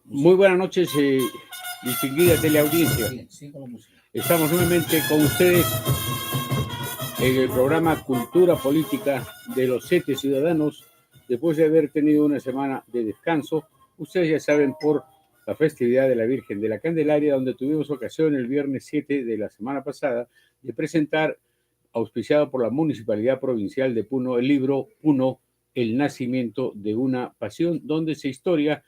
Muy buenas noches, distinguida teleaudiencia. Sí, con la música. Estamos nuevamente con ustedes en el programa Cultura Política de los 7 Ciudadanos, después de haber tenido una semana de descanso. Ustedes ya saben, por la festividad de la Virgen de la Candelaria, donde tuvimos ocasión el viernes 7 de la semana pasada de presentar, auspiciado por la Municipalidad Provincial de Puno, el libro Puno, el nacimiento de una pasión, donde se historia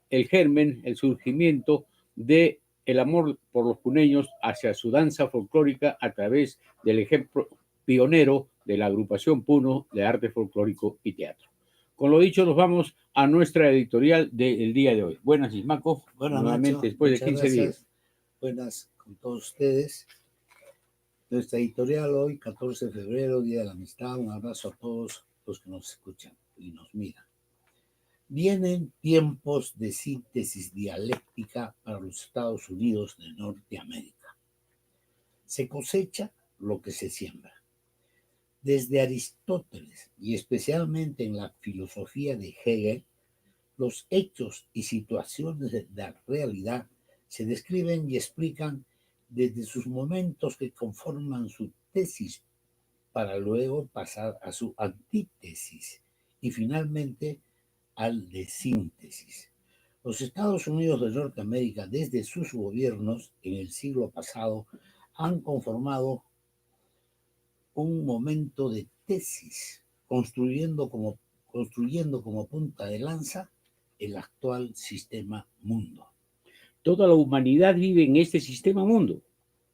el germen, el surgimiento de el amor por los puneños hacia su danza folclórica a través del ejemplo pionero de la agrupación Puno de arte folclórico y teatro. Con lo dicho, nos vamos a nuestra editorial del día de hoy. Buenas, Ismaco. Buenas, Nuevamente, Nacho. después de Muchas 15 gracias. días. Buenas con todos ustedes. Nuestra editorial hoy, 14 de febrero, Día de la Amistad. Un abrazo a todos los que nos escuchan y nos miran. Vienen tiempos de síntesis dialéctica para los Estados Unidos de Norteamérica. Se cosecha lo que se siembra. Desde Aristóteles y especialmente en la filosofía de Hegel, los hechos y situaciones de la realidad se describen y explican desde sus momentos que conforman su tesis para luego pasar a su antítesis y finalmente al de síntesis. Los Estados Unidos de Norteamérica, desde sus gobiernos en el siglo pasado, han conformado un momento de tesis, construyendo como punta de lanza el actual sistema mundo. Toda la humanidad vive en este sistema mundo.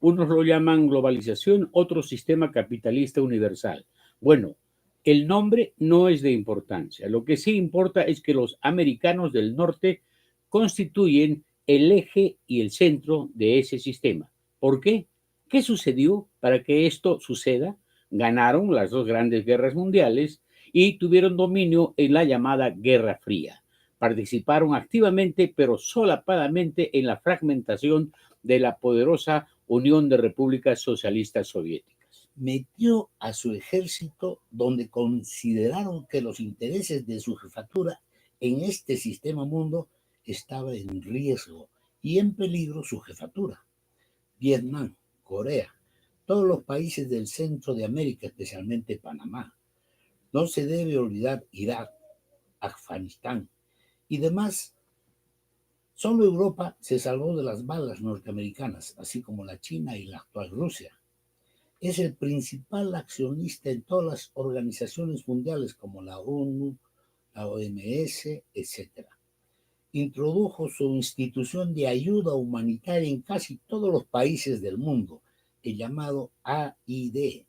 Unos lo llaman globalización, otro sistema capitalista universal. Bueno, el nombre no es de importancia. Lo que sí importa es que los americanos del norte constituyen el eje y el centro de ese sistema. ¿Por qué? ¿Qué sucedió para que esto suceda? Ganaron las dos grandes guerras mundiales y tuvieron dominio en la llamada Guerra Fría. Participaron activamente, pero solapadamente, en la fragmentación de la poderosa Unión de Repúblicas Socialistas Soviéticas. Metió a su ejército donde consideraron que los intereses de su jefatura en este sistema mundo estaba en riesgo y en peligro su jefatura. Vietnam, Corea, todos los países del centro de América, especialmente Panamá. No se debe olvidar Irak, Afganistán y demás. Solo Europa se salvó de las balas norteamericanas, así como la China y la actual Rusia. Es el principal accionista en todas las organizaciones mundiales como la ONU, la OMS, etc. Introdujo su institución de ayuda humanitaria en casi todos los países del mundo, el llamado AID,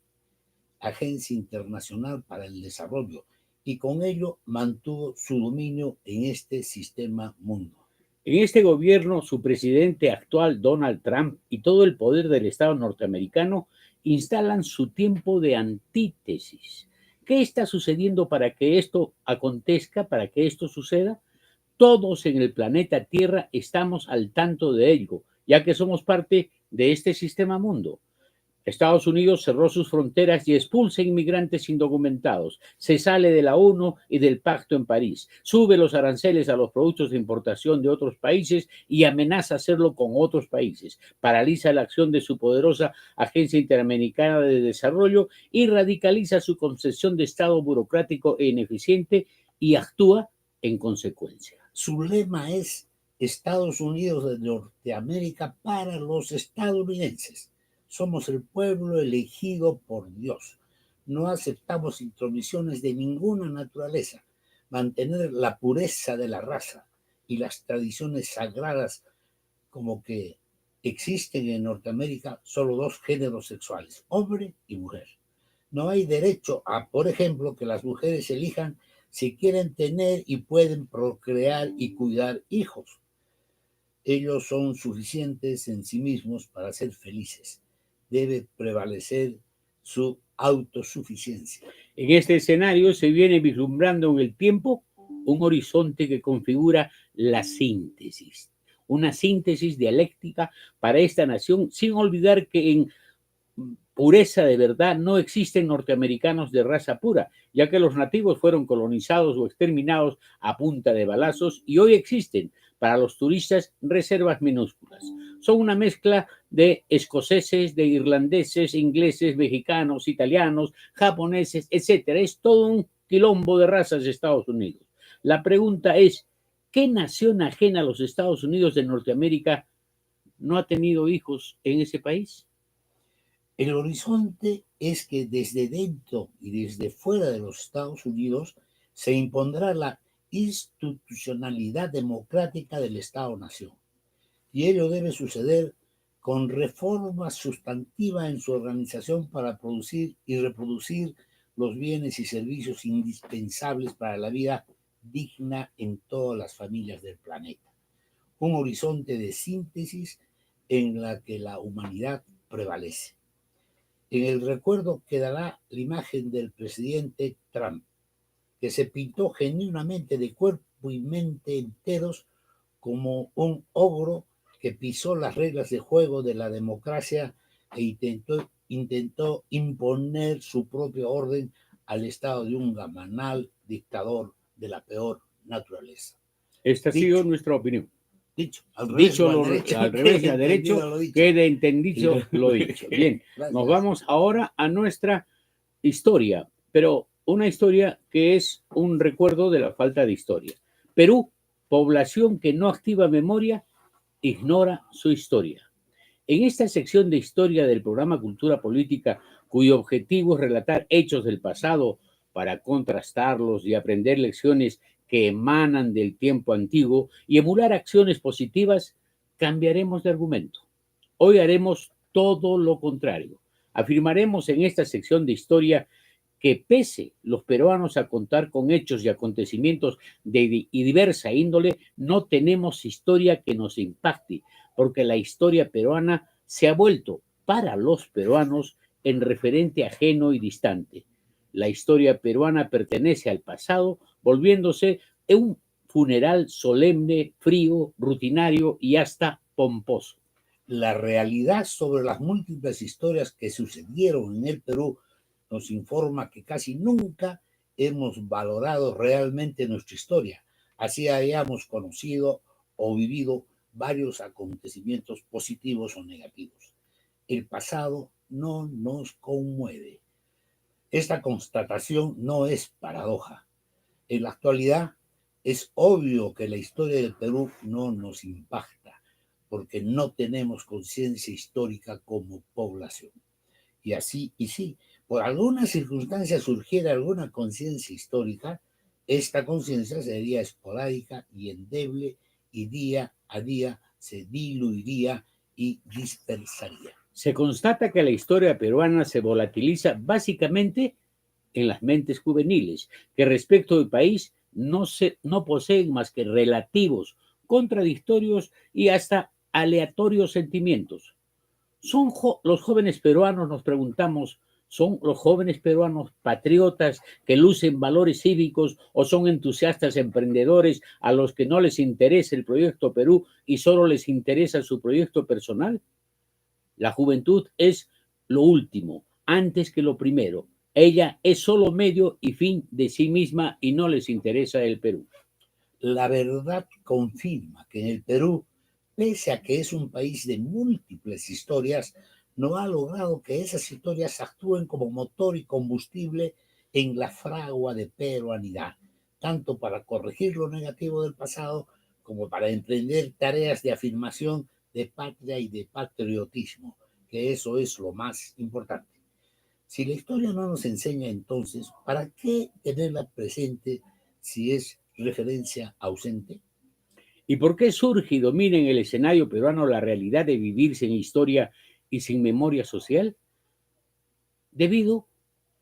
Agencia Internacional para el Desarrollo, y con ello mantuvo su dominio en este sistema mundo. En este gobierno, su presidente actual, Donald Trump, y todo el poder del Estado norteamericano instalan su tiempo de antítesis. ¿Qué está sucediendo para que esto acontezca, para que esto suceda? Todos en el planeta Tierra estamos al tanto de ello, ya que somos parte de este sistema mundo. Estados Unidos cerró sus fronteras y expulsa inmigrantes indocumentados. Se sale de la ONU y del Pacto en París. Sube los aranceles a los productos de importación de otros países y amenaza hacerlo con otros países. Paraliza la acción de su poderosa Agencia Interamericana de Desarrollo y radicaliza su concepción de Estado burocrático e ineficiente y actúa en consecuencia. Su lema es Estados Unidos de Norteamérica para los estadounidenses. Somos el pueblo elegido por Dios. No aceptamos intromisiones de ninguna naturaleza. Mantener la pureza de la raza y las tradiciones sagradas, como que existen en Norteamérica solo dos géneros sexuales, hombre y mujer. No hay derecho a, por ejemplo, que las mujeres elijan si quieren tener y pueden procrear y cuidar hijos. Ellos son suficientes en sí mismos para ser felices. Debe prevalecer su autosuficiencia. En este escenario se viene vislumbrando en el tiempo un horizonte que configura la síntesis, una síntesis dialéctica para esta nación, sin olvidar que en pureza de verdad no existen norteamericanos de raza pura, ya que los nativos fueron colonizados o exterminados a punta de balazos y hoy existen para los turistas, reservas minúsculas. Son una mezcla de escoceses, de irlandeses, ingleses, mexicanos, italianos, japoneses, etcétera. Es todo un quilombo de razas de Estados Unidos. La pregunta es, ¿qué nación ajena a los Estados Unidos de Norteamérica no ha tenido hijos en ese país? El horizonte es que desde dentro y desde fuera de los Estados Unidos se impondrá la institucionalidad democrática del Estado-Nación. Y ello debe suceder con reformas sustantivas en su organización para producir y reproducir los bienes y servicios indispensables para la vida digna en todas las familias del planeta. Un horizonte de síntesis en la que la humanidad prevalece. En el recuerdo quedará la imagen del presidente Trump, que se pintó genuinamente de cuerpo y mente enteros como un ogro que pisó las reglas de juego de la democracia e intentó imponer su propio orden al estado de un gamanal dictador de la peor naturaleza. Esta ha sido nuestra opinión. Dicho, al revés y al derecho, quede entendido lo dicho. Bien, Gracias. Nos vamos ahora a nuestra historia, pero una historia que es un recuerdo de la falta de historia. Perú, población que no activa memoria, ignora su historia. En esta sección de historia del programa Cultura Política, cuyo objetivo es relatar hechos del pasado para contrastarlos y aprender lecciones que emanan del tiempo antiguo y emular acciones positivas, cambiaremos de argumento. Hoy haremos todo lo contrario. Afirmaremos en esta sección de historia que pese los peruanos a contar con hechos y acontecimientos de diversa índole, no tenemos historia que nos impacte, porque la historia peruana se ha vuelto para los peruanos en referente ajeno y distante. La historia peruana pertenece al pasado, volviéndose un funeral solemne, frío, rutinario y hasta pomposo. La realidad sobre las múltiples historias que sucedieron en el Perú nos informa que casi nunca hemos valorado realmente nuestra historia, así hayamos conocido o vivido varios acontecimientos positivos o negativos. El pasado no nos conmueve. Esta constatación no es paradoja. En la actualidad es obvio que la historia del Perú no nos impacta, porque no tenemos conciencia histórica como población. Y así, y sí, por alguna circunstancia surgiera alguna conciencia histórica, esta conciencia sería esporádica y endeble y día a día se diluiría y dispersaría. Se constata que la historia peruana se volatiliza básicamente en las mentes juveniles, que respecto del país no poseen más que relativos, contradictorios y hasta aleatorios sentimientos. Los jóvenes peruanos, nos preguntamos, ¿son los jóvenes peruanos patriotas que lucen valores cívicos o son entusiastas emprendedores a los que no les interesa el proyecto Perú y solo les interesa su proyecto personal? La juventud es lo último, antes que lo primero. Ella es solo medio y fin de sí misma y no les interesa el Perú. La verdad confirma que en el Perú, pese a que es un país de múltiples historias, no ha logrado que esas historias actúen como motor y combustible en la fragua de peruanidad, tanto para corregir lo negativo del pasado como para emprender tareas de afirmación de patria y de patriotismo, que eso es lo más importante. Si la historia no nos enseña entonces, ¿para qué tenerla presente si es referencia ausente? ¿Y por qué surge y domina en el escenario peruano la realidad de vivir sin historia y sin memoria social? Debido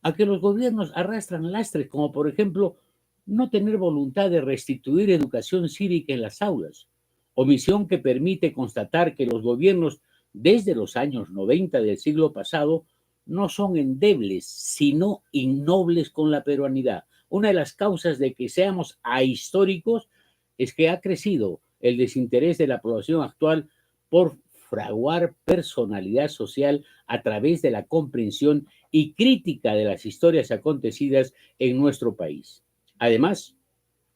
a que los gobiernos arrastran lastres, como por ejemplo no tener voluntad de restituir educación cívica en las aulas, omisión que permite constatar que los gobiernos desde los años 90 del siglo pasado no son endebles, sino innobles con la peruanidad. Una de las causas de que seamos ahistóricos es que ha crecido el desinterés de la población actual por fraguar personalidad social a través de la comprensión y crítica de las historias acontecidas en nuestro país. Además,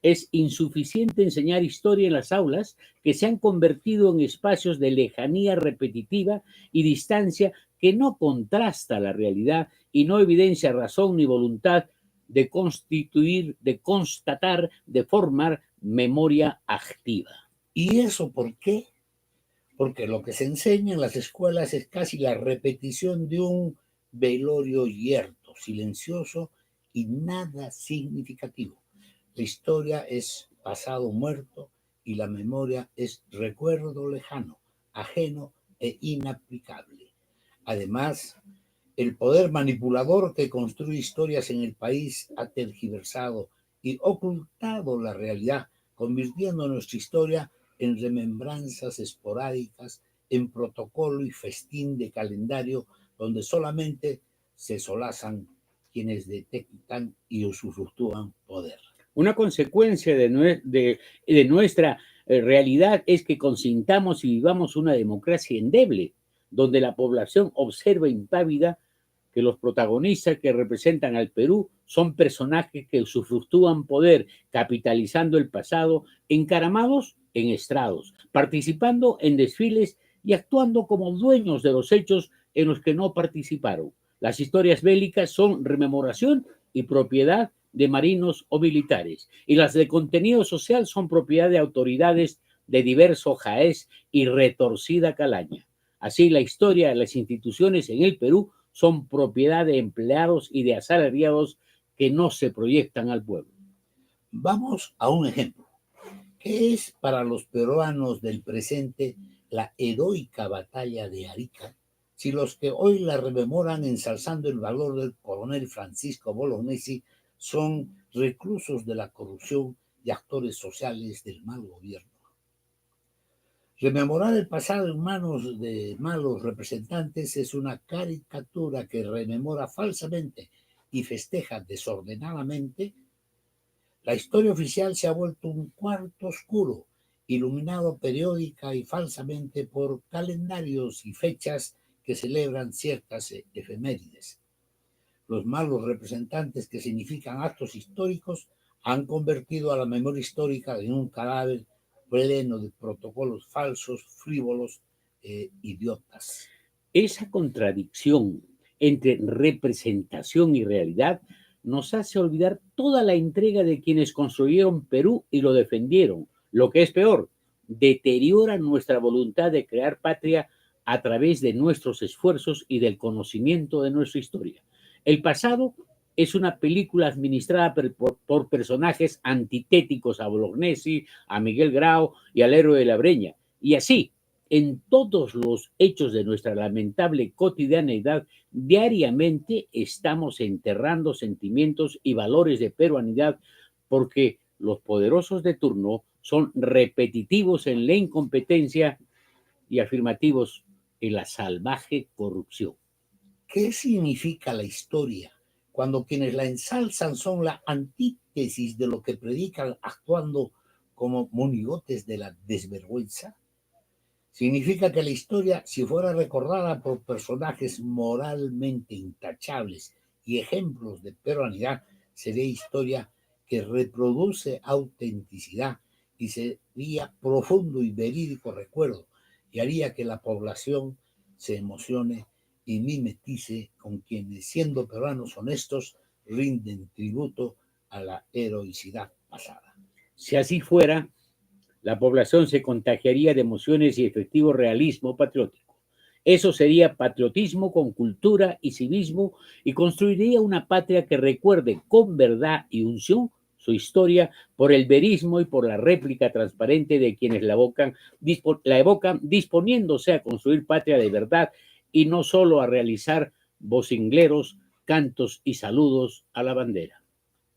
Es insuficiente enseñar historia en las aulas, que se han convertido en espacios de lejanía repetitiva y distancia que no contrasta la realidad y no evidencia razón ni voluntad de constituir, de constatar, de formar memoria activa. ¿Y eso por qué? Porque lo que se enseña en las escuelas es casi la repetición de un velorio yerto, silencioso y nada significativo. La historia es pasado muerto y la memoria es recuerdo lejano, ajeno e inaplicable. Además, el poder manipulador que construye historias en el país ha tergiversado y ocultado la realidad, convirtiendo nuestra historia en remembranzas esporádicas, en protocolo y festín de calendario, donde solamente se solazan quienes detectan y usufructúan poder. Una consecuencia de nuestra realidad es que consintamos y vivamos una democracia endeble, donde la población observa impávida que los protagonistas que representan al Perú son personajes que usufructúan poder, capitalizando el pasado, encaramados en estrados, participando en desfiles y actuando como dueños de los hechos en los que no participaron. Las historias bélicas son rememoración y propiedad de marinos o militares, y las de contenido social son propiedad de autoridades de diverso jaez y retorcida calaña. Así, la historia de las instituciones en el Perú son propiedad de empleados y de asalariados que no se proyectan al pueblo. Vamos a un ejemplo. ¿Qué es para los peruanos del presente la heroica batalla de Arica? Si los que hoy la rememoran ensalzando el valor del coronel Francisco Bolognesi son reclusos de la corrupción y actores sociales del mal gobierno. Rememorar el pasado en manos de malos representantes es una caricatura que rememora falsamente y festeja desordenadamente. La historia oficial se ha vuelto un cuarto oscuro, iluminado periódica y falsamente por calendarios y fechas que celebran ciertas efemérides. Los malos representantes que significan actos históricos han convertido a la memoria histórica en un cadáver pleno de protocolos falsos, frívolos, idiotas. Esa contradicción entre representación y realidad nos hace olvidar toda la entrega de quienes construyeron Perú y lo defendieron. Lo que es peor, deteriora nuestra voluntad de crear patria a través de nuestros esfuerzos y del conocimiento de nuestra historia. El pasado es una película administrada por personajes antitéticos a Bolognesi, a Miguel Grau y al héroe de la Breña. Y así, en todos los hechos de nuestra lamentable cotidianeidad, diariamente estamos enterrando sentimientos y valores de peruanidad porque los poderosos de turno son repetitivos en la incompetencia y afirmativos en la salvaje corrupción. ¿Qué significa la historia cuando quienes la ensalzan son la antítesis de lo que predican, actuando como monigotes de la desvergüenza? Significa que la historia, si fuera recordada por personajes moralmente intachables y ejemplos de peruanidad, sería historia que reproduce autenticidad y sería profundo y verídico recuerdo y haría que la población se emocione y mimetice con quienes, siendo peruanos honestos, rinden tributo a la heroicidad pasada. Si así fuera, la población se contagiaría de emociones y efectivo realismo patriótico. Eso sería patriotismo con cultura y civismo y construiría una patria que recuerde con verdad y unción su historia por el verismo y por la réplica transparente de quienes la evocan disponiéndose a construir patria de verdad y no solo a realizar vocingleros, cantos y saludos a la bandera.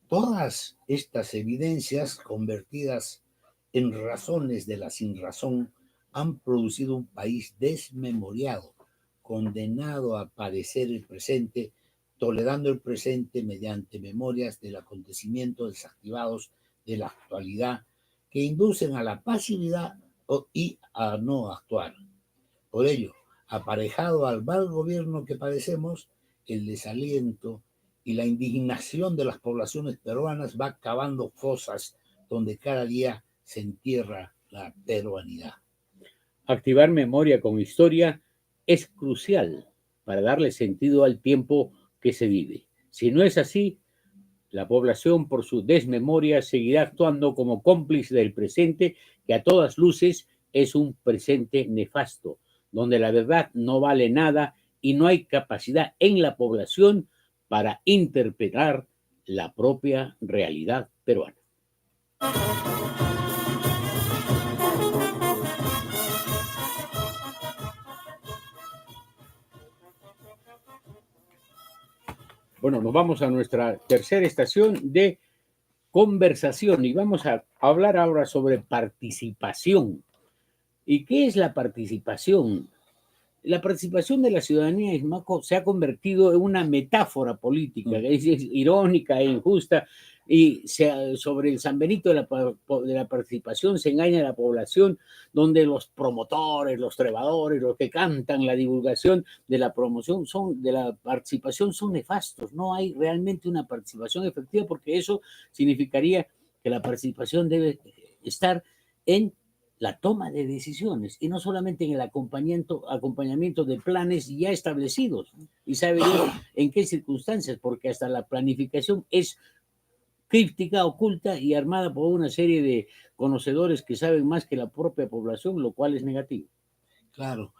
Todas estas evidencias convertidas en razones de la sinrazón han producido un país desmemoriado, condenado a padecer el presente, tolerando el presente mediante memorias del acontecimiento desactivados de la actualidad que inducen a la pasividad y a no actuar. Por ello, aparejado al mal gobierno que padecemos, el desaliento y la indignación de las poblaciones peruanas va cavando fosas donde cada día se entierra la peruanidad. Activar memoria con historia es crucial para darle sentido al tiempo que se vive. Si no es así, la población, por su desmemoria, seguirá actuando como cómplice del presente, que a todas luces es un presente nefasto, donde la verdad no vale nada y no hay capacidad en la población para interpretar la propia realidad peruana. Bueno, nos vamos a nuestra tercera estación de conversación y vamos a hablar ahora sobre participación. ¿Y qué es la participación? La participación de la ciudadanía, Ismaco, se ha convertido en una metáfora política, es irónica e injusta, y sobre el San Benito de la participación se engaña a la población, donde los promotores, los trovadores, los que cantan la divulgación de la promoción de la participación son nefastos. No hay realmente una participación efectiva, porque eso significaría que la participación debe estar en la toma de decisiones y no solamente en el acompañamiento de planes ya establecidos y sabe Dios en qué circunstancias, porque hasta la planificación es críptica, oculta y armada por una serie de conocedores que saben más que la propia población, lo cual es negativo. Claro,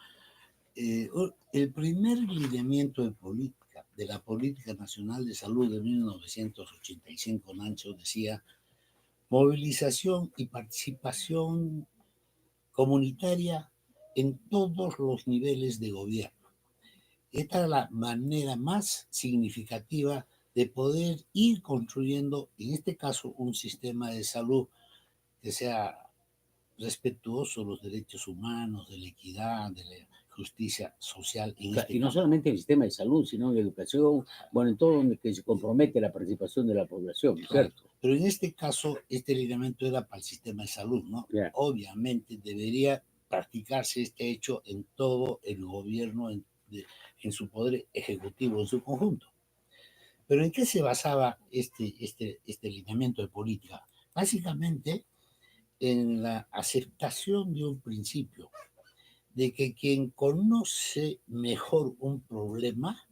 el primer lineamiento de la Política Nacional de Salud de 1985, Nancho, decía movilización y participación comunitaria en todos los niveles de gobierno. Esta es la manera más significativa de poder ir construyendo, en este caso, un sistema de salud que sea respetuoso de los derechos humanos, de la equidad, de la justicia social. Y no solamente en el sistema de salud, sino en educación, bueno, en todo donde se compromete la participación de la población, claro, ¿cierto? Pero en este caso, este lineamiento era para el sistema de salud, ¿no? Yeah. Obviamente debería practicarse este hecho en todo el gobierno, en su poder ejecutivo, en su conjunto. Pero ¿en qué se basaba este lineamiento de política? Básicamente en la aceptación de un principio, de que quien conoce mejor un problema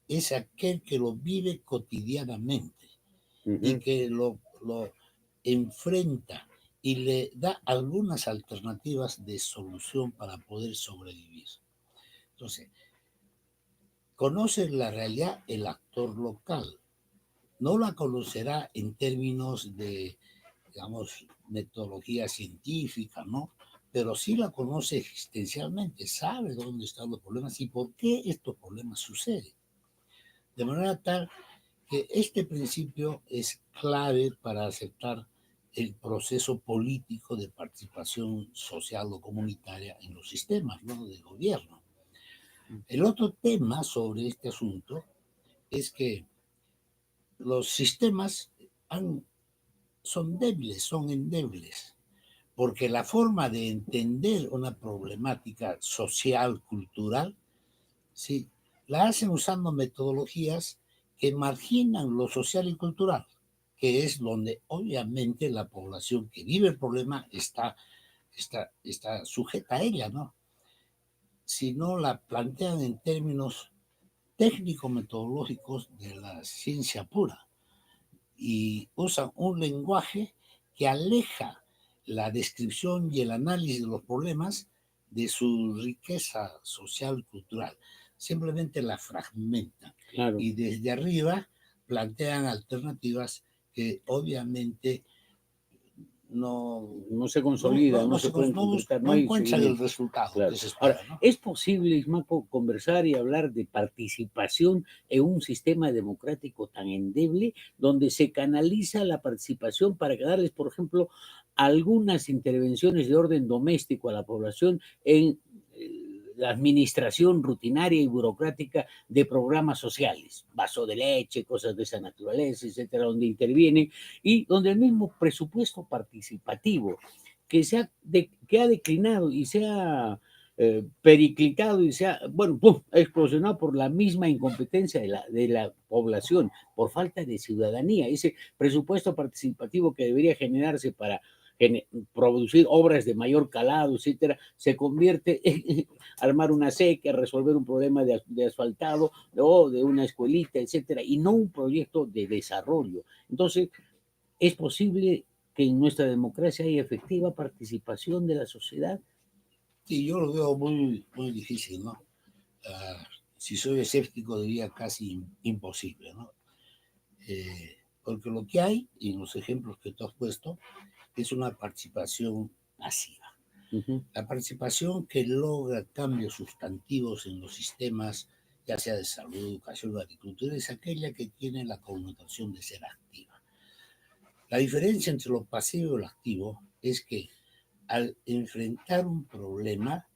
es aquel que lo vive cotidianamente y que lo enfrenta y le da algunas alternativas de solución para poder sobrevivir. Entonces, conoce la realidad el actor local. No la conocerá en términos de, digamos, metodología científica, ¿no? Pero sí la conoce existencialmente, sabe dónde están los problemas y por qué estos problemas suceden. De manera tal que este principio es clave para aceptar el proceso político de participación social o comunitaria en los sistemas, ¿no?, de gobierno. El otro tema sobre este asunto es que los sistemas son débiles, son endebles, porque la forma de entender una problemática social, cultural, ¿sí?, la hacen usando metodologías que marginan lo social y cultural, que es donde obviamente la población que vive el problema está sujeta a ella, ¿no? Si no la plantean en términos técnico-metodológicos de la ciencia pura y usan un lenguaje que aleja la descripción y el análisis de los problemas de su riqueza social cultural. Simplemente la fragmentan. Claro. Y desde arriba plantean alternativas que obviamente no se consolida, no se pueden concretar, no encuentran el resultado. Claro. Que se espera, Ahora, ¿no? ¿es posible, Ismaco, conversar y hablar de participación en un sistema democrático tan endeble, donde se canaliza la participación para darles, por ejemplo, algunas intervenciones de orden doméstico a la población en la administración rutinaria y burocrática de programas sociales, vaso de leche, cosas de esa naturaleza, etcétera, donde intervienen y donde el mismo presupuesto participativo que ha declinado y se ha periclitado y bueno, ¡pum!, ha explosionado por la misma incompetencia de la población, por falta de ciudadanía. Ese presupuesto participativo que debería generarse para producir obras de mayor calado, etcétera, se convierte en armar una sequía, resolver un problema de asfaltado o de una escuelita, etcétera, y no un proyecto de desarrollo. Entonces, ¿es posible que en nuestra democracia haya efectiva participación de la sociedad? Sí, yo lo veo muy, muy difícil, ¿no? Si soy escéptico, diría casi imposible, ¿no? Porque lo que hay, y en los ejemplos que tú has puesto, es una participación masiva. La participación que logra cambios sustantivos en los sistemas, ya sea de salud, educación o agricultura, es aquella que tiene la connotación de ser activa. La diferencia entre lo pasivo y lo activo es que al enfrentar un problema,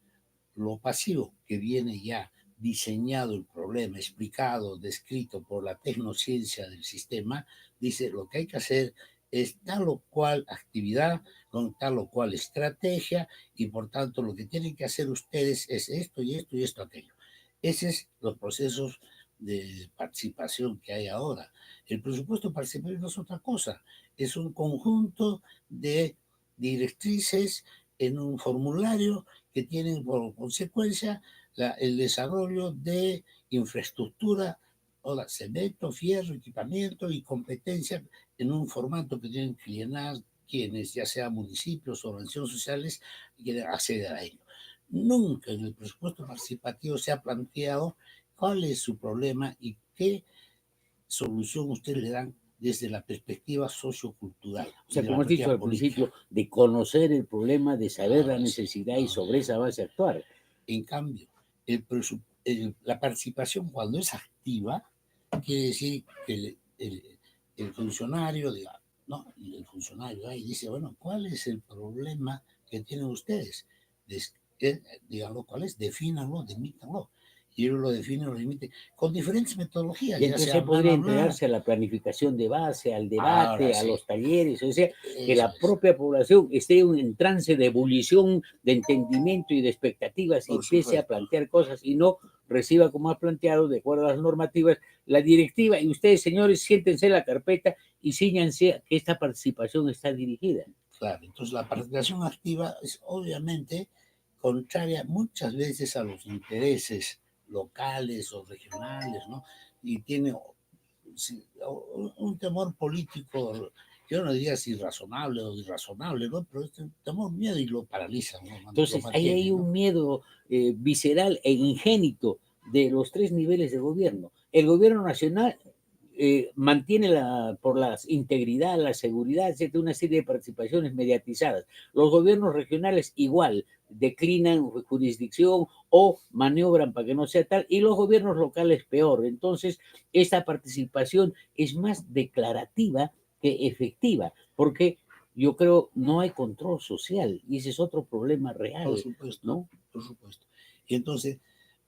lo pasivo, que viene ya diseñado el problema, explicado, descrito por la tecnociencia del sistema, dice lo que hay que hacer es tal o cual actividad, con tal o cual estrategia, y por tanto lo que tienen que hacer ustedes es esto y esto y esto, aquello. Esos son los procesos de participación que hay ahora. El presupuesto participativo no es otra cosa, es un conjunto de directrices en un formulario que tienen por consecuencia el desarrollo de infraestructura, o cemento, fierro, equipamiento y competencia en un formato que tienen que llenar quienes, ya sea municipios o organizaciones sociales, quieren acceder a ello. Nunca en el presupuesto participativo se ha planteado cuál es su problema y qué solución ustedes le dan desde la perspectiva sociocultural. O sea, como has dicho al principio, de conocer el problema, de saber la necesidad y sobre esa base actuar. En cambio, la participación cuando es activa, quiere decir que el funcionario, no, el funcionario ahí dice, bueno, ¿cuál es el problema que tienen ustedes? Díganlo cuál es, defínanlo, demítanlo. Y ellos lo definen, lo limiten, con diferentes metodologías. Y entonces se podría entregarse a la planificación de base, al debate, a los talleres, o sea, que la propia población esté en trance de ebullición, de entendimiento y de expectativas y empiece a plantear cosas y no reciba, como ha planteado, de acuerdo a las normativas, la directiva. Y ustedes, señores, siéntense en la carpeta y síñanse que esta participación está dirigida. Claro, entonces la participación activa es obviamente contraria muchas veces a los intereses locales o regionales, ¿no? Y tiene un temor político, yo no diría si irrazonable o irrazonable, ¿no? Pero es un temor, miedo y lo paraliza, ¿no? Entonces, ahí hay un miedo visceral e ingénito de los tres niveles de gobierno. El gobierno nacional mantiene por la integridad, la seguridad, etcétera, una serie de participaciones mediatizadas. Los gobiernos regionales igual, declinan jurisdicción o maniobran para que no sea tal, y los gobiernos locales peor. Entonces, esta participación es más declarativa que efectiva, porque yo creo no hay control social, y ese es otro problema real. Por supuesto, ¿no? Por supuesto. Y entonces,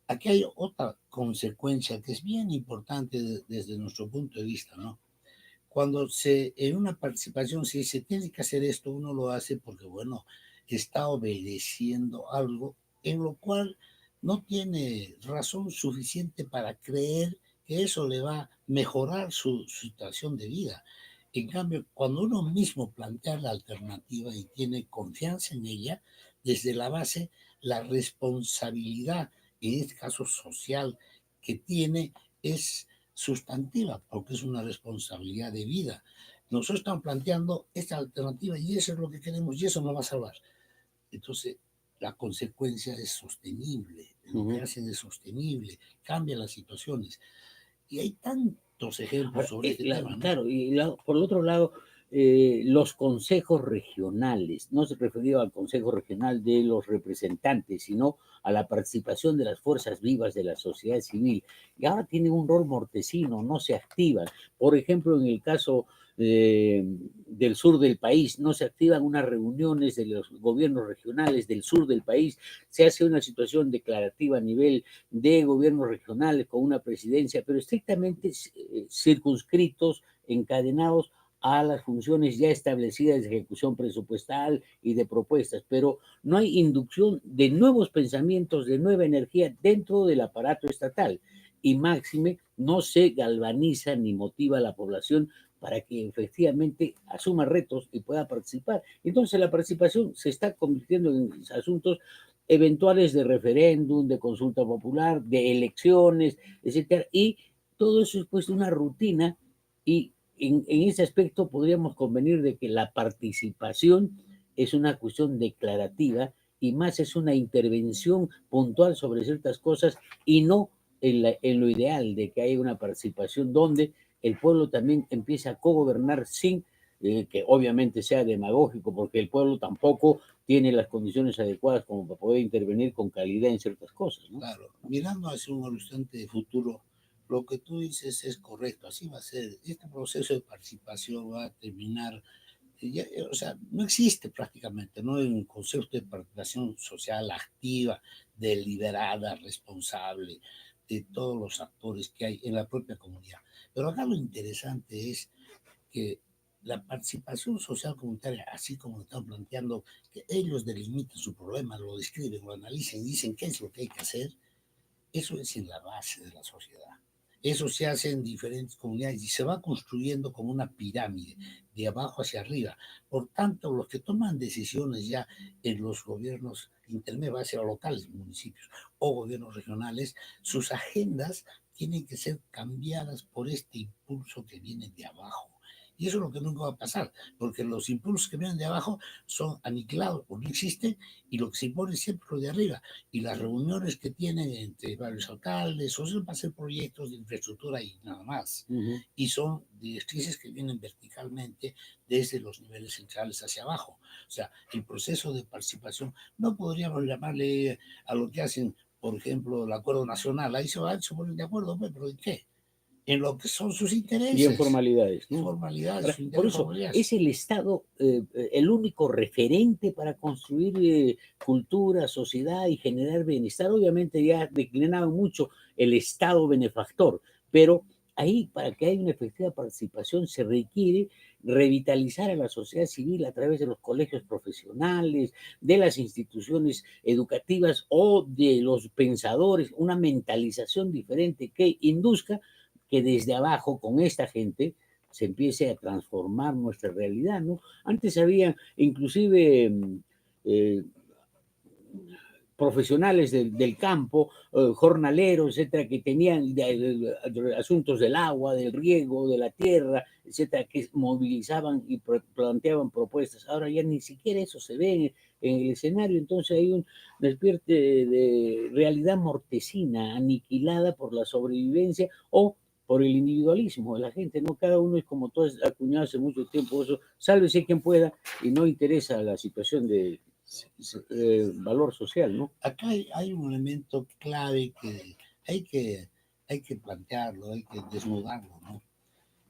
aquí hay otra consecuencia que es bien importante desde nuestro punto de vista, ¿no? Cuando en una participación se dice, tiene que hacer esto, uno lo hace porque, bueno, está obedeciendo algo en lo cual no tiene razón suficiente para creer que eso le va a mejorar su situación de vida. En cambio, cuando uno mismo plantea la alternativa y tiene confianza en ella, desde la base, la responsabilidad, en este caso social, que tiene es sustantiva, porque es una responsabilidad de vida. Nosotros estamos planteando esta alternativa y eso es lo que queremos y eso nos va a salvar. Entonces, la consecuencia es sostenible, lo que hacen es sostenible, cambia las situaciones. Y hay tantos ejemplos sobre este tema, ¿no? Claro, y por el otro lado, los consejos regionales, no se refería al consejo regional de los representantes, sino a la participación de las fuerzas vivas de la sociedad civil. Y ahora tienen un rol mortecino, no se activan. Por ejemplo, en el caso del sur del país, no se activan unas reuniones de los gobiernos regionales del sur del país, se hace una situación declarativa a nivel de gobiernos regionales con una presidencia, pero estrictamente circunscritos, encadenados a las funciones ya establecidas de ejecución presupuestal y de propuestas, pero no hay inducción de nuevos pensamientos, de nueva energía dentro del aparato estatal. Y máxime, no se galvaniza ni motiva a la población para que efectivamente asuma retos y pueda participar. Entonces la participación se está convirtiendo en asuntos eventuales de referéndum, de consulta popular, de elecciones, etcétera, y todo eso es pues una rutina y en ese aspecto podríamos convenir de que la participación es una cuestión declarativa y más es una intervención puntual sobre ciertas cosas y no en lo ideal de que haya una participación donde el pueblo también empiece a cogobernar sin que obviamente sea demagógico, porque el pueblo tampoco tiene las condiciones adecuadas como para poder intervenir con calidad en ciertas cosas, ¿no? Claro, mirando hacia un horizonte de futuro, lo que tú dices es correcto, así va a ser. Este proceso de participación va a terminar, o sea, no existe prácticamente, ¿no? Un concepto de participación social activa, deliberada, responsable de todos los actores que hay en la propia comunidad. Pero acá lo interesante es que la participación social comunitaria, así como lo están planteando, que ellos delimitan su problema, lo describen, lo analizan y dicen qué es lo que hay que hacer, eso es en la base de la sociedad. Eso se hace en diferentes comunidades y se va construyendo como una pirámide, de abajo hacia arriba. Por tanto, los que toman decisiones ya en los gobiernos intermedios, hacia locales, municipios o gobiernos regionales, sus agendas tienen que ser cambiadas por este impulso que viene de abajo. Y eso es lo que nunca va a pasar, porque los impulsos que vienen de abajo son aniquilados o no existen, y lo que se impone es siempre lo de arriba. Y las reuniones que tienen entre varios alcaldes, o son para hacer proyectos de infraestructura y nada más. Y son directrices que vienen verticalmente desde los niveles centrales hacia abajo. O sea, el proceso de participación, no podríamos llamarle a lo que hacen, por ejemplo, el acuerdo nacional. Ahí se van, se ponen de acuerdo, pero ¿en qué? En lo que son sus Y en intereses. formalidades, ¿no? Formalidades, Ahora, sus por intereses, eso formalidades. es el Estado el único referente para construir cultura, sociedad y generar bienestar. Obviamente ya declinaba mucho el Estado benefactor, pero ahí para que haya una efectiva participación se requiere revitalizar a la sociedad civil a través de los colegios profesionales, de las instituciones educativas o de los pensadores, una mentalización diferente que induzca que desde abajo, con esta gente, se empiece a transformar nuestra realidad, ¿no? Antes había inclusive eh, profesionales del campo, jornaleros, etcétera, que tenían asuntos del agua, del riego, de la tierra, etcétera, que movilizaban y planteaban propuestas. Ahora ya ni siquiera eso se ve en el escenario, entonces hay un despierte de realidad mortecina, aniquilada por la sobrevivencia o por el individualismo de la gente, ¿no? Cada uno es como todo es acuñado hace mucho tiempo, eso, sálvese quien pueda, y no interesa la situación de valor social, ¿no? Acá hay un elemento clave que hay que, hay que plantearlo, hay que desnudarlo, ¿no?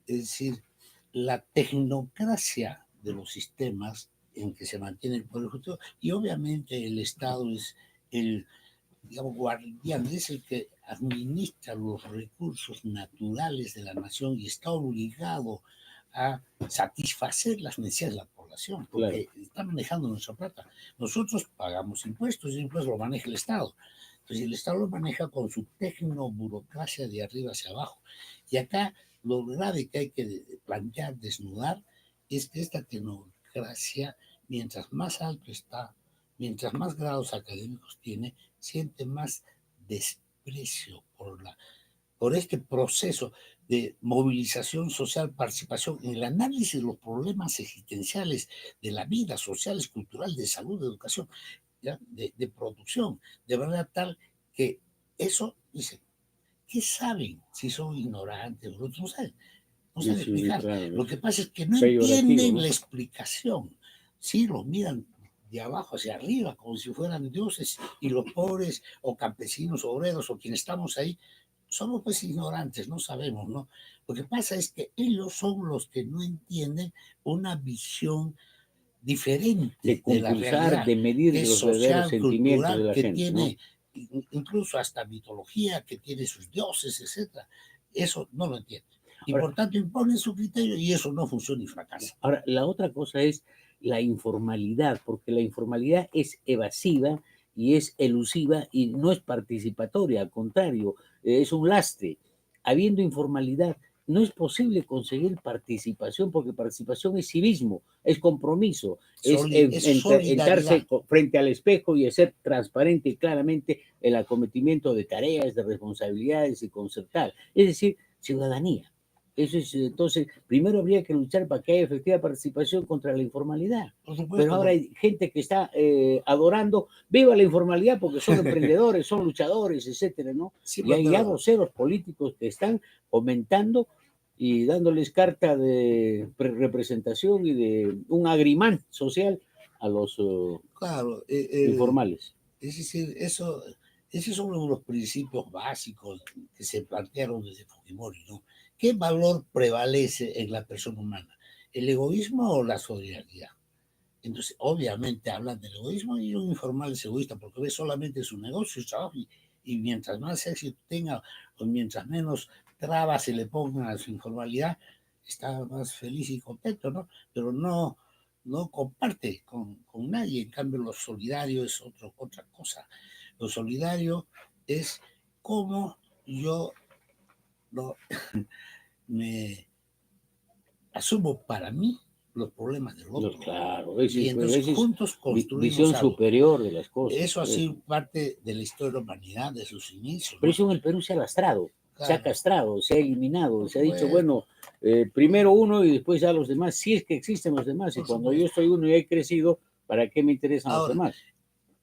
Es decir, la tecnocracia de los sistemas en que se mantiene el Poder Ejecutivo, y obviamente el Estado es el, digamos, guardián, es el que administra los recursos naturales de la nación y está obligado a satisfacer las necesidades de la población, porque Claro. está manejando nuestra plata. Nosotros pagamos impuestos y el impuesto lo maneja el Estado. Entonces el Estado lo maneja con su tecnoburocracia de arriba hacia abajo. Y acá lo grave que hay que plantear, desnudar, es que esta tecnocracia, mientras más alto está, mientras más grados académicos tiene, siente más desprecio por este proceso de movilización social, participación en el análisis de los problemas existenciales de la vida social, cultural, de salud, de educación, ¿ya? De producción, de manera tal que eso, dice, ¿qué saben si son ignorantes? No saben, no saben Sí, explicar. claro, Lo es que pasa es que no peyorativo, entienden ¿no? la explicación. Sí, los miran de abajo hacia arriba, como si fueran dioses, y los pobres o campesinos, obreros o quienes estamos ahí, somos pues ignorantes, no sabemos, ¿no? Lo que pasa es que ellos son los que no entienden una visión De diferente de la compulsar, realidad, de medir que es los verdaderos social, sentimientos de cultural, la que gente, ¿no? tiene incluso hasta mitología, que tiene sus dioses, etcétera. Eso no lo entienden. Y Ahora, por tanto imponen su criterio y eso no funciona y fracasa. ahora, la otra cosa es la informalidad, porque la informalidad es evasiva y es elusiva y no es participatoria, al contrario, es un lastre. Habiendo informalidad, no es posible conseguir participación, porque participación es civismo, es compromiso, es Es solidaridad. entrarse frente al espejo y hacer transparente y claramente el acometimiento de tareas, de responsabilidades y concertar. Es decir, ciudadanía. Eso es, entonces, primero habría que luchar para que haya efectiva participación contra la informalidad. Por Pero supuesto, ahora hay gente que está adorando, viva la informalidad porque son emprendedores, son luchadores, etcétera, ¿no? sí, Y hay ya pero voceros políticos que están fomentando y dándoles carta de representación y de un agrimán social a los claro, informales. es decir, ese es uno de los principios básicos que se plantearon desde Fujimori, ¿no? ¿Qué valor prevalece en la persona humana? ¿El egoísmo o la solidaridad? Entonces, obviamente hablan del egoísmo y un informal es egoísta porque ve solamente su negocio, su trabajo y mientras más éxito tenga o mientras menos trabas se le pongan a su informalidad, está más feliz y contento, ¿no? Pero no comparte con nadie. En cambio, lo solidario es otra cosa. Lo solidario es cómo yo no, me asumo para mí los problemas del No, otro. claro, Y entonces ese es juntos construimos visión algo. superior de las cosas. Eso ha sido parte de la historia de la humanidad, de sus inicios, Pero ¿no? eso en el Perú se ha lastrado, se ha Claro, castrado, se ha eliminado, por se ha dicho, supuesto, bueno, primero uno y después ya los demás, si es que existen los demás, y por cuando yo supuesto. soy uno y he crecido, ¿para qué me interesan los Ahora, demás?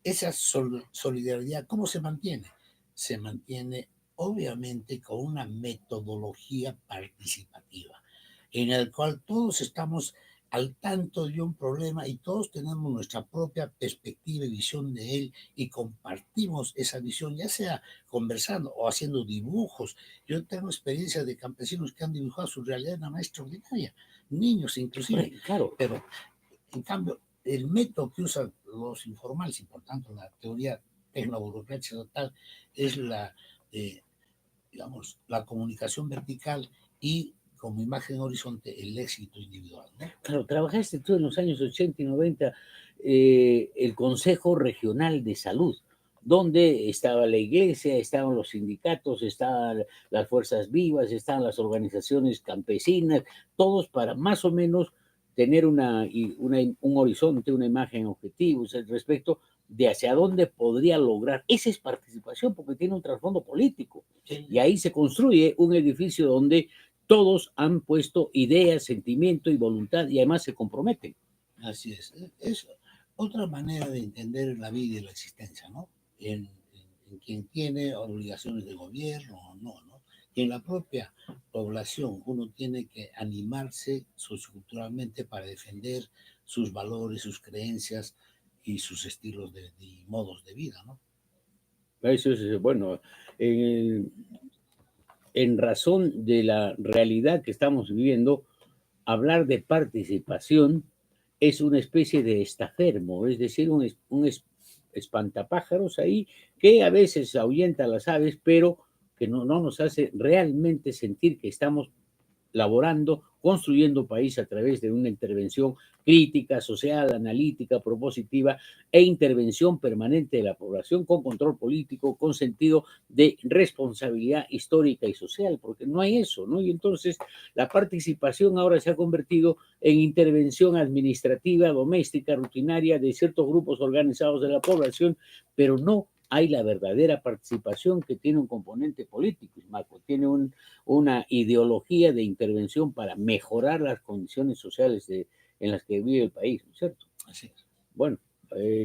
esa solidaridad, ¿cómo se mantiene? Se mantiene obviamente con una metodología participativa, en el cual todos estamos al tanto de un problema y todos tenemos nuestra propia perspectiva y visión de él y compartimos esa visión, ya sea conversando o haciendo dibujos. Yo tengo experiencia de campesinos que han dibujado su realidad de una manera extraordinaria, niños inclusive, Claro, pero en cambio, el método que usan los informales y por tanto la teoría tecnoburocrática total es eh, digamos, la comunicación vertical y como imagen horizonte el éxito individual, ¿no? claro, trabajaste tú en los años 80 y 90 el Consejo Regional de Salud, donde estaba la iglesia, estaban los sindicatos, estaban las fuerzas vivas, estaban las organizaciones campesinas, todos para más o menos tener un horizonte, una imagen objetiva respecto de hacia dónde podría lograr. Esa es participación porque tiene un trasfondo político. Sí, Y ahí se construye un edificio donde todos han puesto ideas, sentimiento y voluntad y además se comprometen. así es. Es otra manera de entender la vida y la existencia, ¿no? En quien tiene obligaciones de gobierno o no, ¿no? Y en la propia población uno tiene que animarse socioculturalmente para defender sus valores, sus creencias y sus estilos y modos de vida, ¿no? Eso es, bueno, en, en razón de la realidad que estamos viviendo, hablar de participación es una especie de estafermo, es decir, un espantapájaros ahí que a veces ahuyenta a las aves, pero que no nos hace realmente sentir que estamos laborando, construyendo país a través de una intervención crítica, social, analítica, propositiva e intervención permanente de la población con control político, con sentido de responsabilidad histórica y social, porque no hay eso, ¿no? Y entonces la participación ahora se ha convertido en intervención administrativa, doméstica, rutinaria de ciertos grupos organizados de la población, pero no hay la verdadera participación que tiene un componente político, Marco, tiene una ideología de intervención para mejorar las condiciones sociales en las que vive el país, ¿no es cierto? Así es. Bueno,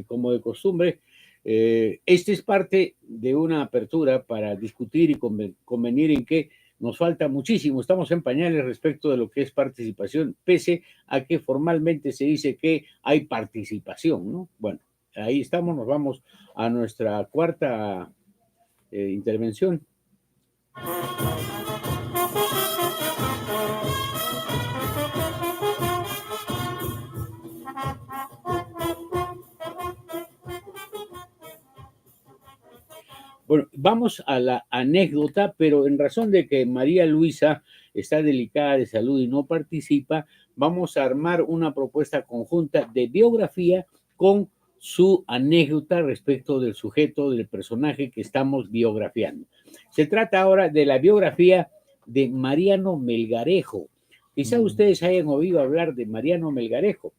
como de costumbre, este es parte de una apertura para discutir y convenir en que nos falta muchísimo, estamos en pañales respecto de lo que es participación, pese a que formalmente se dice que hay participación, ¿no? Bueno, ahí estamos, nos vamos a nuestra cuarta intervención. Bueno, vamos a la anécdota, pero en razón de que María Luisa está delicada de salud y no participa, vamos a armar una propuesta conjunta de biografía con su anécdota respecto del sujeto, del personaje que estamos biografiando. Se trata ahora de la biografía de Mariano Melgarejo. Quizá ustedes hayan oído hablar de Mariano Melgarejo,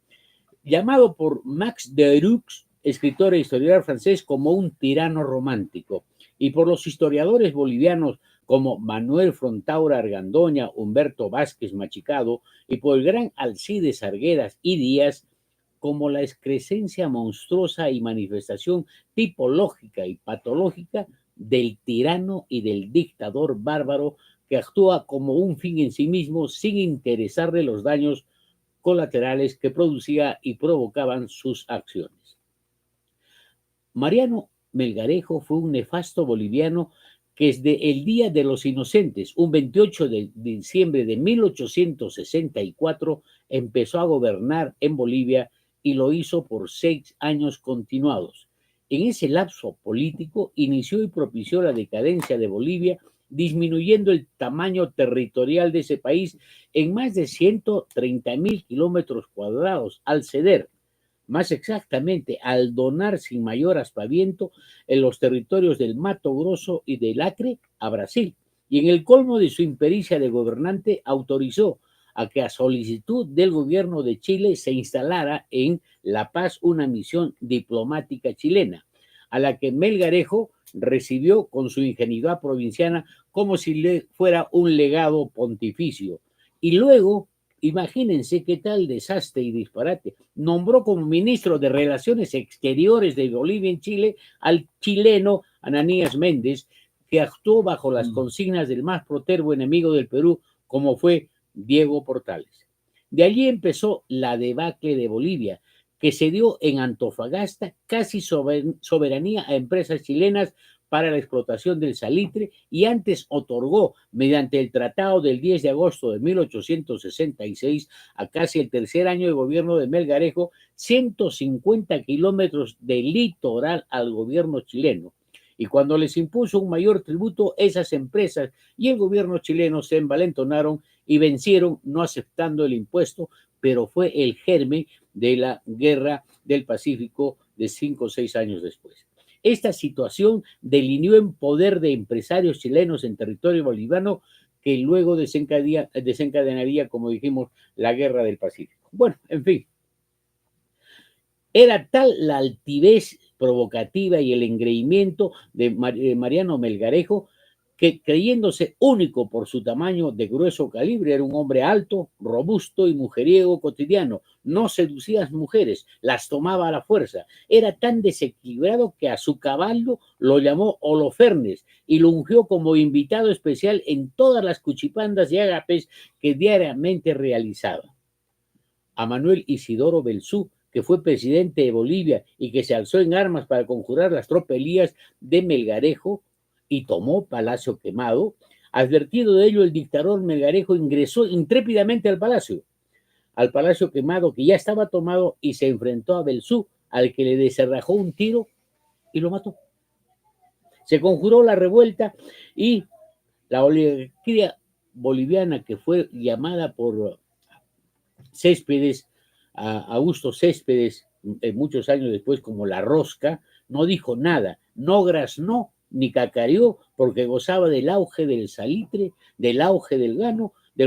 llamado por Max Derux, escritor e historiador francés, como un tirano romántico, y por los historiadores bolivianos como Manuel Frontaura Argandoña, Humberto Vázquez Machicado, y por el gran Alcides Arguedas y Díaz, como la excrescencia monstruosa y manifestación tipológica y patológica del tirano y del dictador bárbaro que actúa como un fin en sí mismo sin interesarle los daños colaterales que producía y provocaban sus acciones. Mariano Melgarejo fue un nefasto boliviano que desde el Día de los Inocentes, un 28 de diciembre de 1864, empezó a gobernar en Bolivia y lo hizo por 6 años continuados. En ese lapso político inició y propició la decadencia de Bolivia, disminuyendo el tamaño territorial de ese país en más de 130.000 kilómetros cuadrados al ceder, más exactamente al donar sin mayor aspaviento en los territorios del Mato Grosso y del Acre a Brasil. Y en el colmo de su impericia de gobernante autorizó a que a solicitud del gobierno de Chile se instalara en La Paz una misión diplomática chilena, a la que Melgarejo recibió con su ingenuidad provinciana como si le fuera un legado pontificio. Y luego, imagínense qué tal desastre y disparate, nombró como ministro de Relaciones Exteriores de Bolivia en Chile al chileno Ananías Méndez, que actuó bajo las consignas del más protervo enemigo del Perú, como fue Diego Portales. De allí empezó la debacle de Bolivia, que se dio en Antofagasta, casi soberanía a empresas chilenas para la explotación del salitre, y antes otorgó, mediante el Tratado del 10 de agosto de 1866, a casi el tercer año de gobierno de Melgarejo, 150 kilómetros de litoral al gobierno chileno. Y cuando les impuso un mayor tributo, esas empresas y el gobierno chileno se envalentonaron y vencieron, no aceptando el impuesto, pero fue el germen de la Guerra del Pacífico de 5 o 6 años después. Esta situación delineó en poder de empresarios chilenos en territorio boliviano, que luego desencadenaría, como dijimos, la Guerra del Pacífico. Bueno, en fin, era tal la altivez provocativa y el engreimiento de Mariano Melgarejo, que creyéndose único por su tamaño de grueso calibre, era un hombre alto, robusto y mujeriego cotidiano. No seducía a las mujeres, las tomaba a la fuerza. Era tan desequilibrado que a su caballo lo llamó Holofernes y lo ungió como invitado especial en todas las cuchipandas y ágapes que diariamente realizaba. A Manuel Isidoro Belzú, que fue presidente de Bolivia y que se alzó en armas para conjurar las tropelías de Melgarejo y tomó Palacio Quemado, advertido de ello, el dictador Melgarejo ingresó intrépidamente al Palacio Quemado, que ya estaba tomado, y se enfrentó a Belzú, al que le deserrajó un tiro y lo mató. Se conjuró la revuelta y la oligarquía boliviana, que fue llamada por Céspedes, a Augusto Céspedes, muchos años después, como la rosca, no dijo nada, no graznó ni cacareó, porque gozaba del auge del salitre, del auge del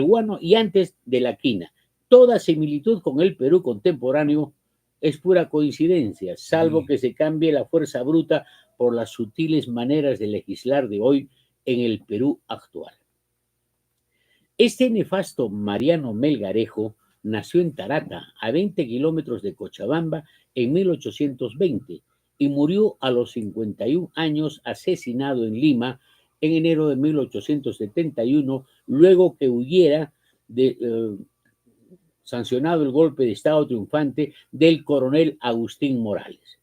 guano y antes de la quina. Toda similitud con el Perú contemporáneo es pura coincidencia, salvo que se cambie la fuerza bruta por las sutiles maneras de legislar de hoy en el Perú actual. Este nefasto Mariano Melgarejo nació en Tarata, a 20 kilómetros de Cochabamba, en 1820 y murió a los 51 años asesinado en Lima en enero de 1871, luego que huyera sancionado el golpe de Estado triunfante del coronel Agustín Morales.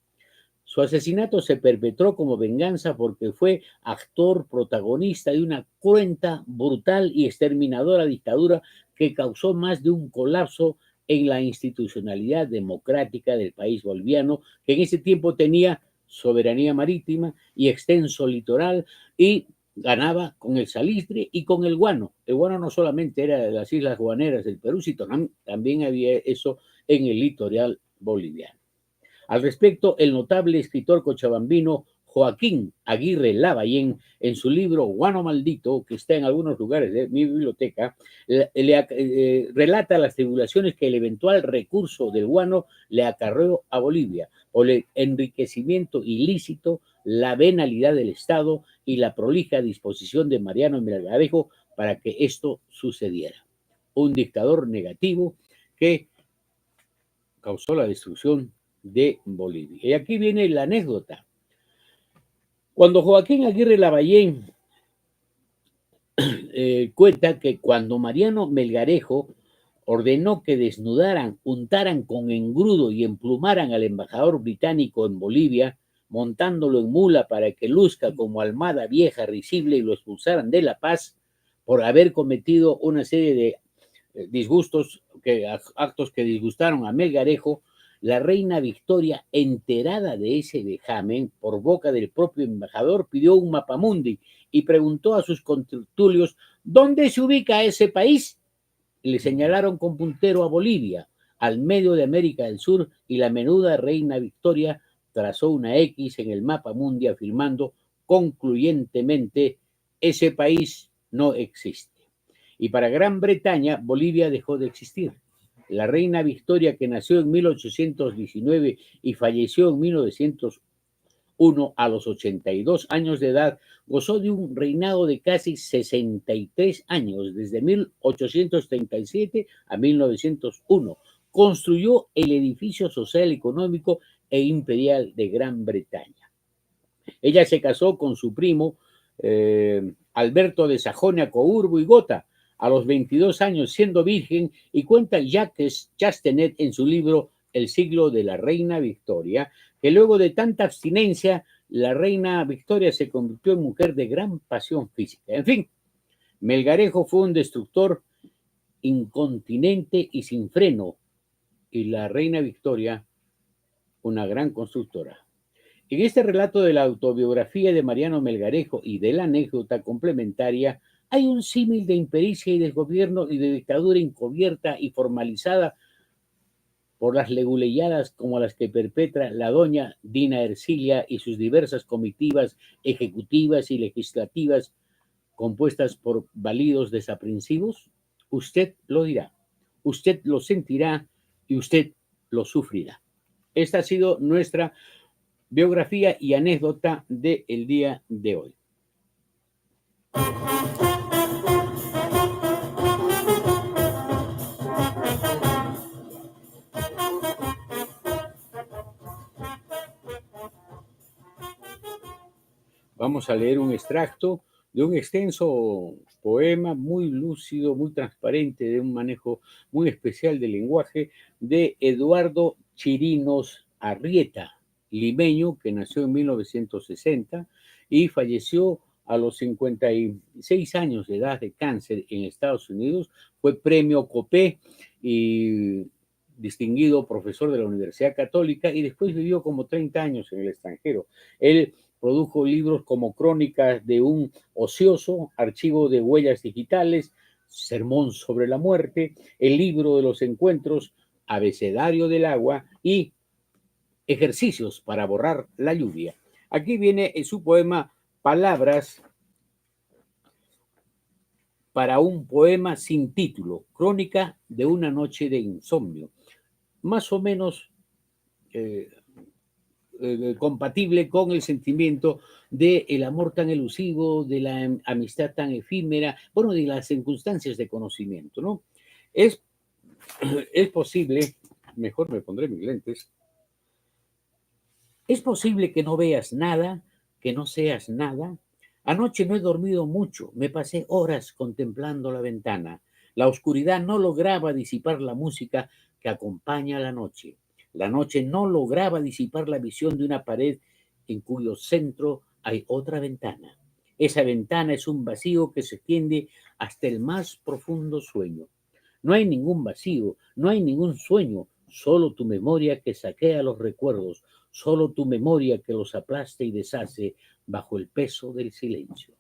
Su asesinato se perpetró como venganza porque fue actor protagonista de una cruenta, brutal y exterminadora dictadura que causó más de un colapso en la institucionalidad democrática del país boliviano, que en ese tiempo tenía soberanía marítima y extenso litoral y ganaba con el salistre y con el guano. El guano no solamente era de las islas guaneras del Perú, sino también había eso en el litoral boliviano. Al respecto, el notable escritor cochabambino Joaquín Aguirre Lavallén, en su libro Guano Maldito, que está en algunos lugares de mi biblioteca, relata las tribulaciones que el eventual recurso del guano le acarreó a Bolivia, por el enriquecimiento ilícito, la venalidad del Estado y la prolija disposición de Mariano Melgarejo para que esto sucediera. Un dictador negativo que causó la destrucción de Bolivia. Y aquí viene la anécdota. Cuando Joaquín Aguirre Lavallén cuenta que cuando Mariano Melgarejo ordenó que desnudaran, untaran con engrudo y emplumaran al embajador británico en Bolivia, montándolo en mula para que luzca como almada vieja risible y lo expulsaran de La Paz por haber cometido una serie de disgustos, actos que disgustaron a Melgarejo, la reina Victoria, enterada de ese vejamen por boca del propio embajador, pidió un mapamundi y preguntó a sus contertulios dónde se ubica ese país. Le señalaron con puntero a Bolivia, al medio de América del Sur, y la menuda reina Victoria trazó una X en el mapamundi afirmando concluyentemente: ese país no existe. Y para Gran Bretaña, Bolivia dejó de existir. La reina Victoria, que nació en 1819 y falleció en 1901 a los 82 años de edad, gozó de un reinado de casi 63 años, desde 1837 a 1901. Construyó el edificio social, económico e imperial de Gran Bretaña. Ella se casó con su primo Alberto de Sajonia, Coburgo y Gotha a los 22 años, siendo virgen, y cuenta Jacques Chastenet en su libro El siglo de la reina Victoria, que luego de tanta abstinencia, la reina Victoria se convirtió en mujer de gran pasión física. En fin, Melgarejo fue un destructor incontinente y sin freno, y la reina Victoria una gran constructora. En este relato de la autobiografía de Mariano Melgarejo y de la anécdota complementaria, hay un símil de impericia y desgobierno y de dictadura encubierta y formalizada por las leguleyadas como las que perpetra la doña Dina Ercilia y sus diversas comitivas ejecutivas y legislativas compuestas por válidos desaprensivos. Usted lo dirá, usted lo sentirá y usted lo sufrirá. Esta ha sido nuestra biografía y anécdota del día de hoy. Vamos a leer un extracto de un extenso poema muy lúcido, muy transparente, de un manejo muy especial del lenguaje, de Eduardo Chirinos Arrieta, limeño, que nació en 1960 y falleció a los 56 años de edad de cáncer en Estados Unidos. Fue premio COPE y distinguido profesor de la Universidad Católica, y después vivió como 30 años en el extranjero. Él produjo libros como Crónicas de un ocioso, Archivo de huellas digitales, Sermón sobre la muerte, El libro de los encuentros, Abecedario del agua y Ejercicios para borrar la lluvia. Aquí viene su poema Palabras para un poema sin título, Crónica de una noche de insomnio. Más o menos compatible con el sentimiento del amor tan elusivo, de la amistad tan efímera, bueno, de las circunstancias de conocimiento, ¿no? Es posible, mejor me pondré mis lentes, es posible que no veas nada, que no seas nada. Anoche no he dormido mucho, me pasé horas contemplando la ventana. La oscuridad no lograba disipar la música que acompaña la noche. La noche no lograba disipar la visión de una pared en cuyo centro hay otra ventana. Esa ventana es un vacío que se extiende hasta el más profundo sueño. No hay ningún vacío, no hay ningún sueño, solo tu memoria que saquea los recuerdos, solo tu memoria que los aplasta y deshace bajo el peso del silencio.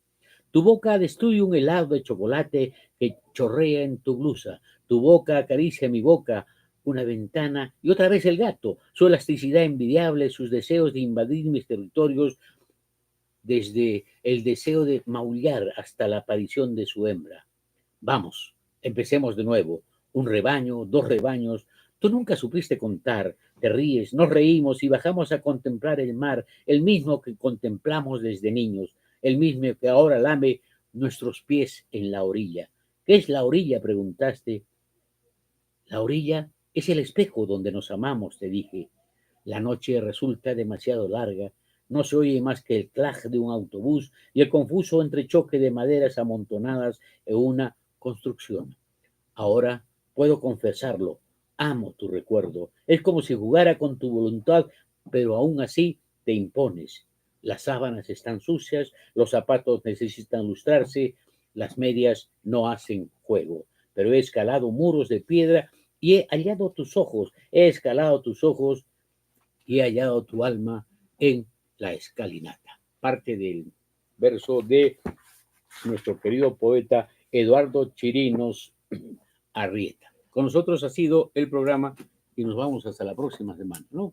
Tu boca destruye un helado de chocolate que chorrea en tu blusa. Tu boca acaricia mi boca, una ventana y otra vez el gato. Su elasticidad envidiable, sus deseos de invadir mis territorios, desde el deseo de maullar hasta la aparición de su hembra. Vamos, empecemos de nuevo. Un rebaño, dos rebaños. Tú nunca supiste contar. Te ríes, nos reímos y bajamos a contemplar el mar, el mismo que contemplamos desde niños, el mismo que ahora lame nuestros pies en la orilla. ¿Qué es la orilla?, preguntaste. La orilla es el espejo donde nos amamos, te dije. La noche resulta demasiado larga. No se oye más que el claj de un autobús y el confuso entrechoque de maderas amontonadas en una construcción. Ahora puedo confesarlo. Amo tu recuerdo. Es como si jugara con tu voluntad, pero aún así te impones. Las sábanas están sucias, los zapatos necesitan lustrarse, las medias no hacen juego. Pero he escalado muros de piedra y he hallado tus ojos. He escalado tus ojos y he hallado tu alma en la escalinata. Parte del verso de nuestro querido poeta Eduardo Chirinos Arrieta. Con nosotros ha sido el programa y nos vamos hasta la próxima semana, ¿no?